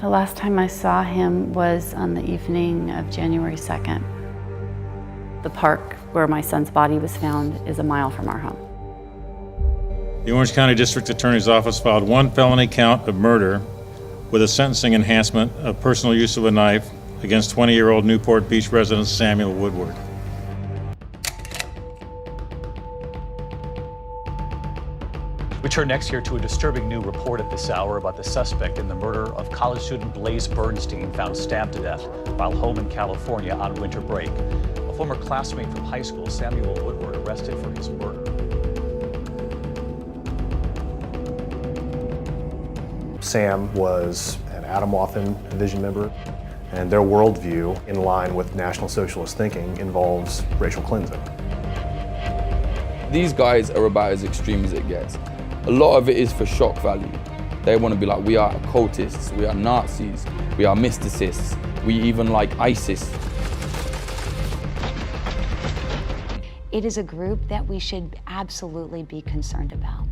The last time I saw him was on the evening of January 2nd. The park where my son's body was found is a mile from our home. The Orange County District Attorney's Office filed one felony count of murder with a sentencing enhancement of personal use of a knife against 20-year-old Newport Beach resident Samuel Woodward. We turn next here to a disturbing new report at this hour about the suspect in the murder of college student Blaze Bernstein, found stabbed to death while home in California on winter break. A former classmate from high school, Samuel Woodward, arrested for his murder. Sam was an Atomwaffen Division member, and their worldview, in line with National Socialist thinking, involves racial cleansing. These guys are about as extreme as it gets. A lot of it is for shock value. They want to be like, we are occultists, we are Nazis, we are mysticists, we even like ISIS. It is a group that we should absolutely be concerned about.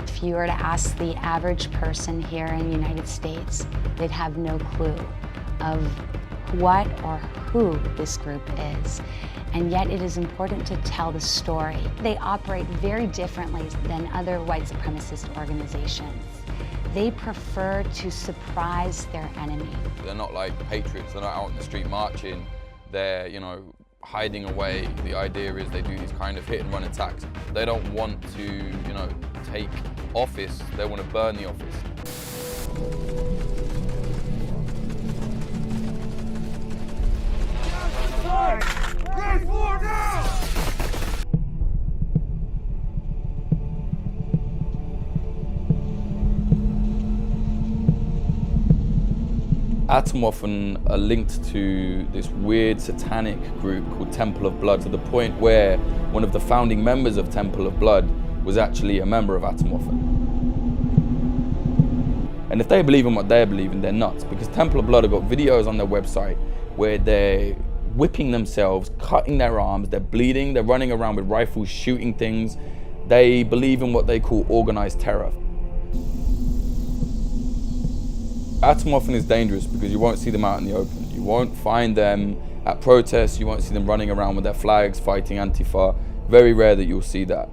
If you were to ask the average person here in the United States, they'd have no clue of what or who this group is. And yet it is important to tell the story. They operate very differently than other white supremacist organizations. They prefer to surprise their enemy. They're not like patriots, they're not out in the street marching, they're, hiding away. The idea is they do these kind of hit and run attacks. They don't want to, take office, they want to burn the office. Atomwaffen are linked to this weird satanic group called Temple of Blood, to the point where one of the founding members of Temple of Blood was actually a member of Atomwaffen. And if they believe in what they believe in, they're nuts, because Temple of Blood have got videos on their website where they're whipping themselves, cutting their arms, they're bleeding, they're running around with rifles, shooting things. They believe in what they call organized terror. Atomwaffen is dangerous because you won't see them out in the open. You won't find them at protests, you won't see them running around with their flags, fighting Antifa. Very rare that you'll see that.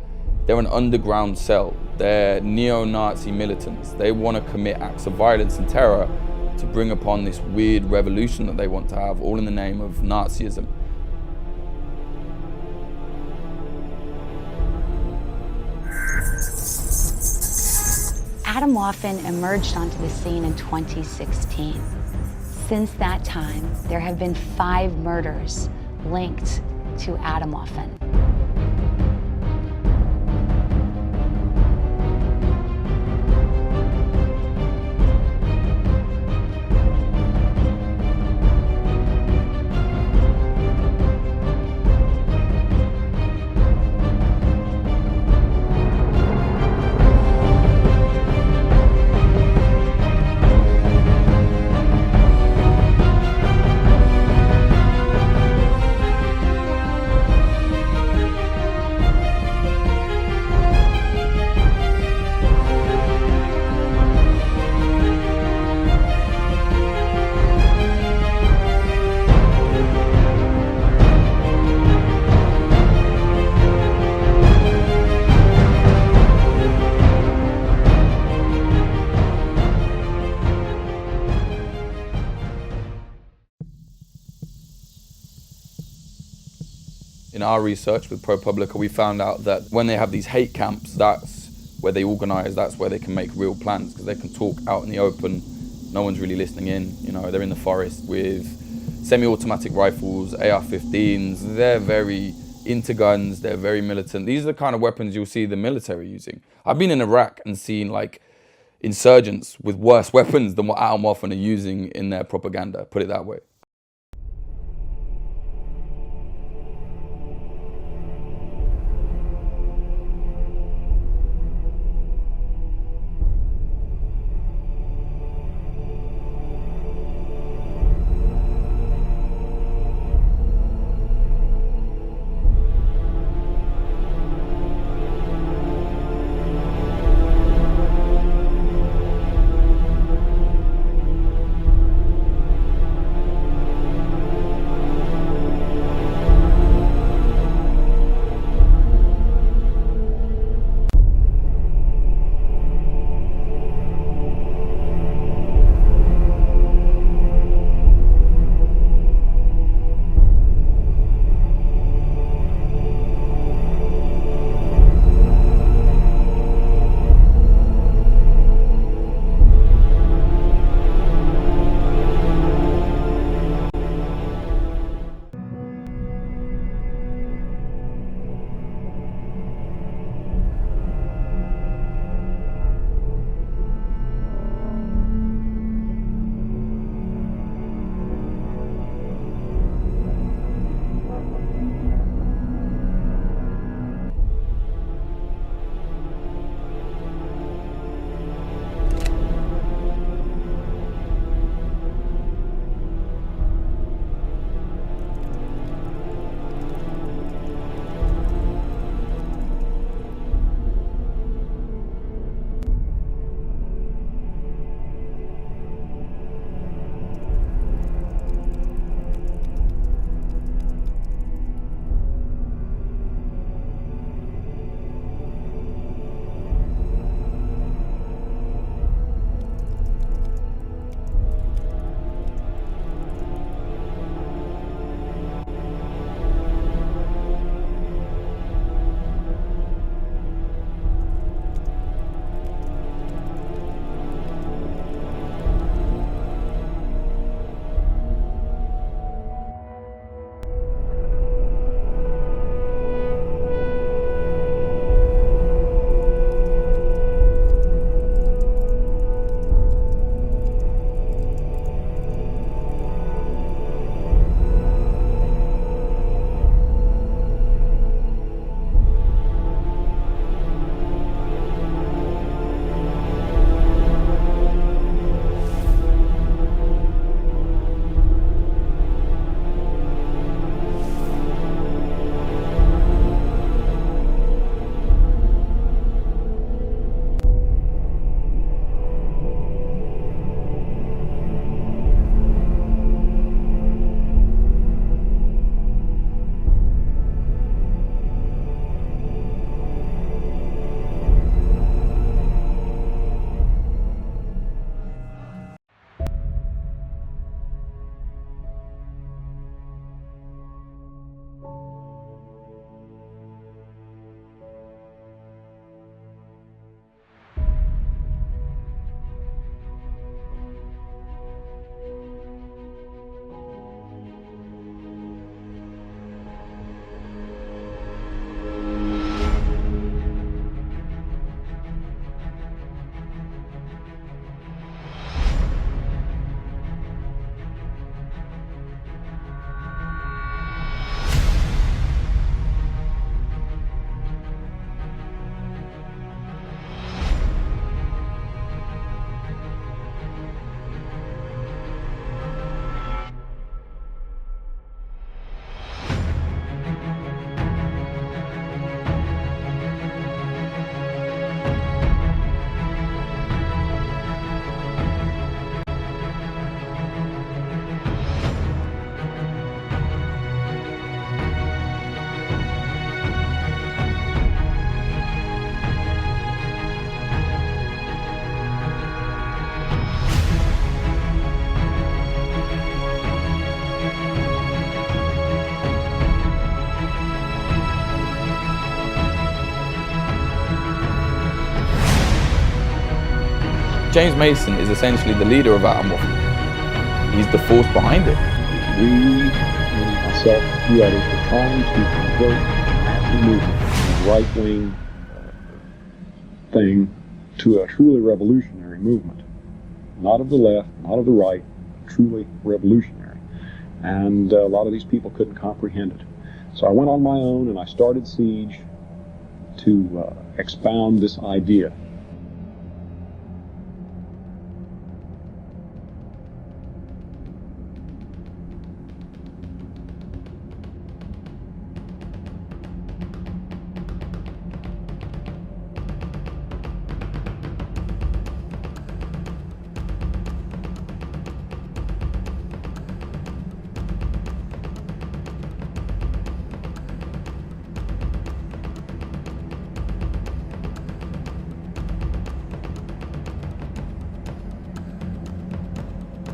They're an underground cell. They're neo-Nazi militants. They want to commit acts of violence and terror to bring upon this weird revolution that they want to have, all in the name of Nazism. Atomwaffen emerged onto the scene in 2016. Since that time, there have been 5 murders linked to Atomwaffen. in our research with ProPublica, we found out that when they have these hate camps, that's where they organize, that's where they can make real plans, because they can talk out in the open. No one's really listening in. You know, they're in the forest with semi-automatic rifles, AR-15s. They're very into guns, they're very militant. These are the kind of weapons you'll see the military using. I've been in Iraq and seen like insurgents with worse weapons than what Atomwaffen are using in their propaganda, put it that way. James Mason is essentially the leader of Atomwaffen. He's the force behind it. We, myself, a few others, were trying to convert the Nazi movement, the right-wing thing, to a truly revolutionary movement. Not of the left, not of the right, but truly revolutionary. And a lot of these people couldn't comprehend it. So I went on my own and I started Siege to expound this idea.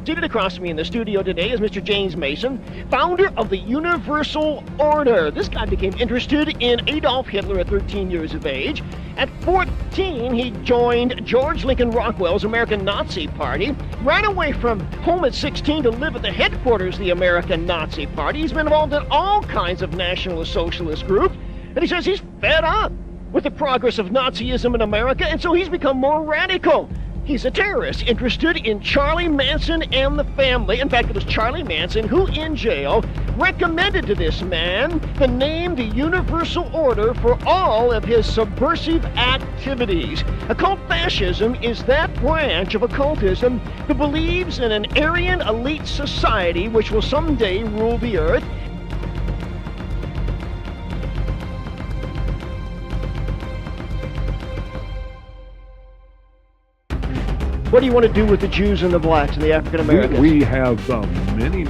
Seated across from me in the studio today is Mr. James Mason, founder of the Universal Order. This guy became interested in Adolf Hitler at 13 years of age. At 14, he joined George Lincoln Rockwell's American Nazi Party, ran away from home at 16 to live at the headquarters of the American Nazi Party. He's been involved in all kinds of nationalist socialist groups, and he says he's fed up with the progress of Nazism in America, and so he's become more radical. He's a terrorist interested in Charlie Manson and the family. In fact, it was Charlie Manson who, in jail, recommended to this man the name the Universal Order for all of his subversive activities. Occult fascism is that branch of occultism that believes in an Aryan elite society which will someday rule the earth. What do you want to do with the Jews and the blacks and the African Americans? We have many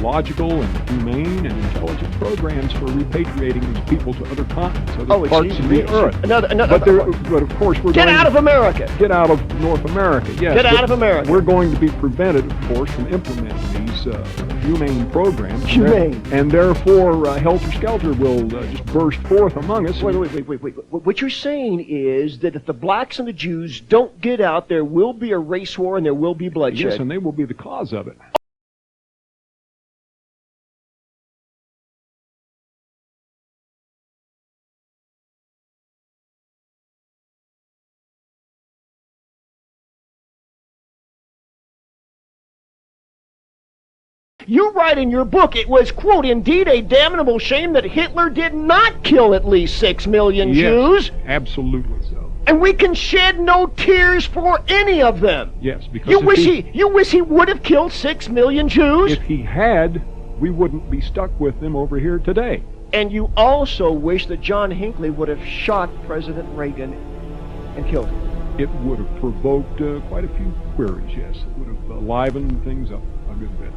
logical and humane and intelligent programs for repatriating these people to other continents, other parts of the earth. But of course, we're Get out of America! Get out of North America, yes. Get out of America! We're going to be prevented, of course, from implementing these humane programs. Humane. And therefore, Helter Skelter will just burst forth among us. Wait. What you're saying is that if the blacks and the Jews don't get out, there will be a race war and there will be bloodshed. Yes, and they will be the cause of it. You write in your book, it was, quote, indeed a damnable shame that Hitler did not kill at least 6 million Jews. Yes, absolutely so. And we can shed no tears for any of them. Yes, because you wish he would have killed 6 million Jews? If he had, we wouldn't be stuck with them over here today. And you also wish that John Hinckley would have shot President Reagan and killed him. It would have provoked quite a few queries, yes. It would have livened things up a good bit.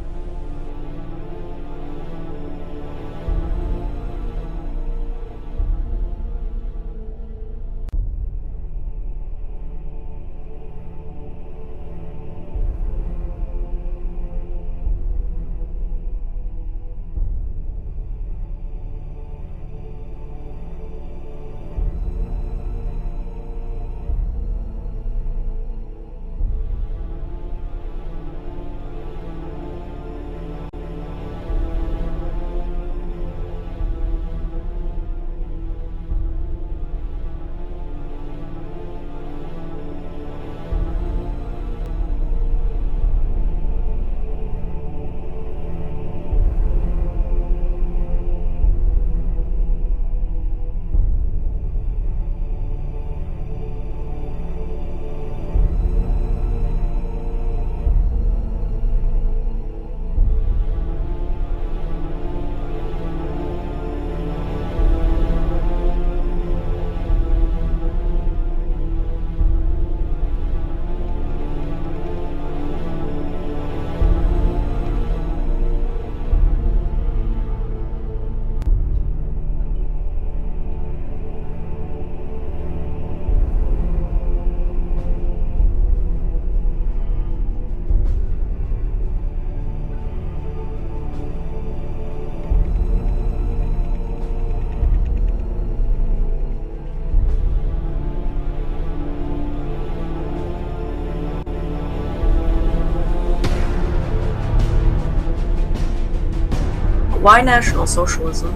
Why National Socialism?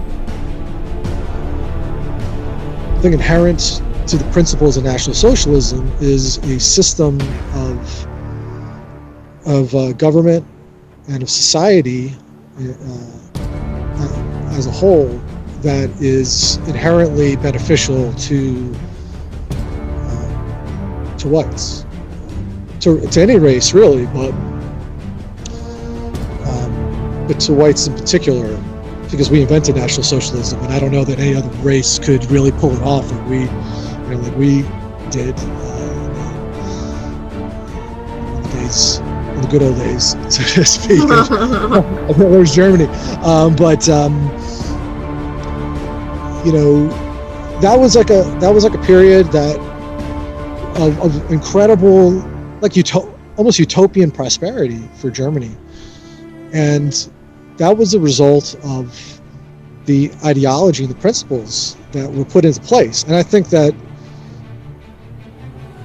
I think inherent to the principles of National Socialism is a system of government and of society as a whole that is inherently beneficial to whites, to any race really, but to whites in particular, because we invented National Socialism, and I don't know that any other race could really pull it off like we did in the good old days, so to speak. There's Germany, but that was like a period that of incredible, like almost utopian prosperity for Germany, and that was a result of the ideology and the principles that were put into place. And I think that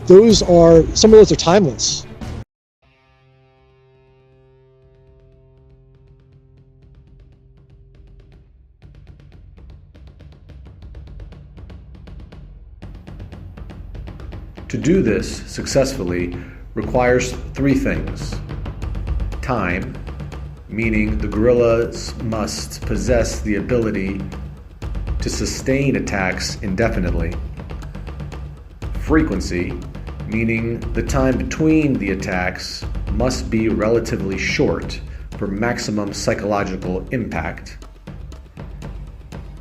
some of those are timeless. To do this successfully requires three things. Time, meaning the guerrillas must possess the ability to sustain attacks indefinitely. Frequency, meaning the time between the attacks must be relatively short for maximum psychological impact.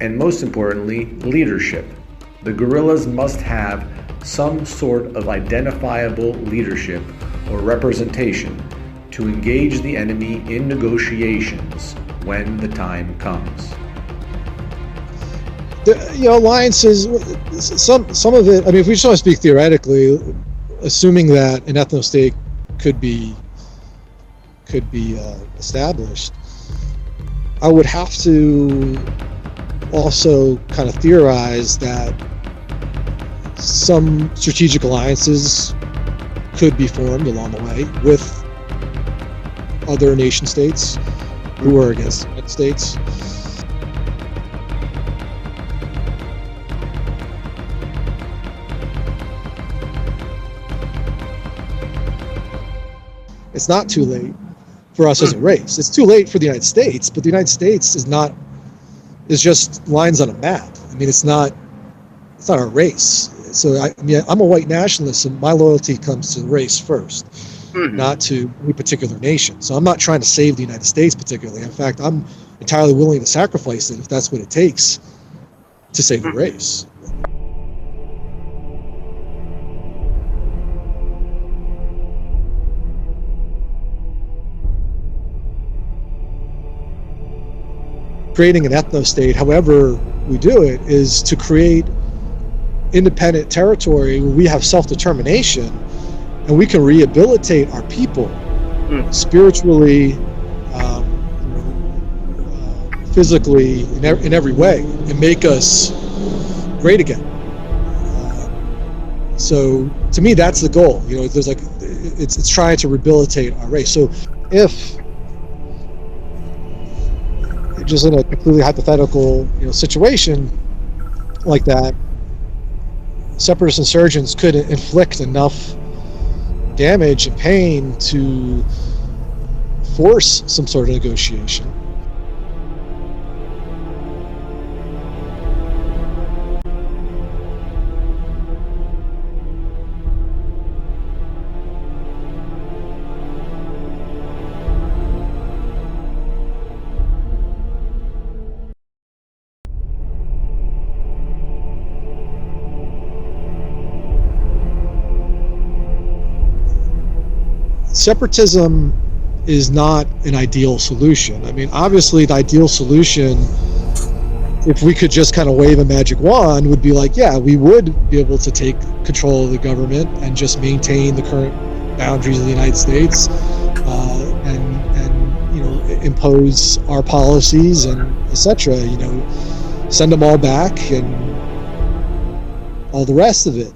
And most importantly, leadership. The guerrillas must have some sort of identifiable leadership or representation to engage the enemy in negotiations when the time comes. Alliances, some of it, I mean, if we just want to speak theoretically, assuming that an ethno-state could be established, I would have to also kind of theorize that some strategic alliances could be formed along the way with other nation states who are against the United States. It's not too late for us as a race. It's too late for the United States, but the United States is just lines on a map. I mean, it's not a race. So I'm a white nationalist, and my loyalty comes to the race first, not to any particular nation. So I'm not trying to save the United States particularly. In fact, I'm entirely willing to sacrifice it if that's what it takes to save the race. Creating an ethno-state, however we do it, is to create independent territory where we have self-determination and we can rehabilitate our people spiritually, physically, in every way, and make us great again. So to me, that's the goal. There's it's trying to rehabilitate our race. So if, just in a completely hypothetical situation like that, separatist insurgents could inflict enough damage and pain to force some sort of negotiation. Separatism is not an ideal solution. I mean, obviously the ideal solution, if we could just kind of wave a magic wand, would be like, yeah, we would be able to take control of the government and just maintain the current boundaries of the United States, and impose our policies and etc. Send them all back and all the rest of it.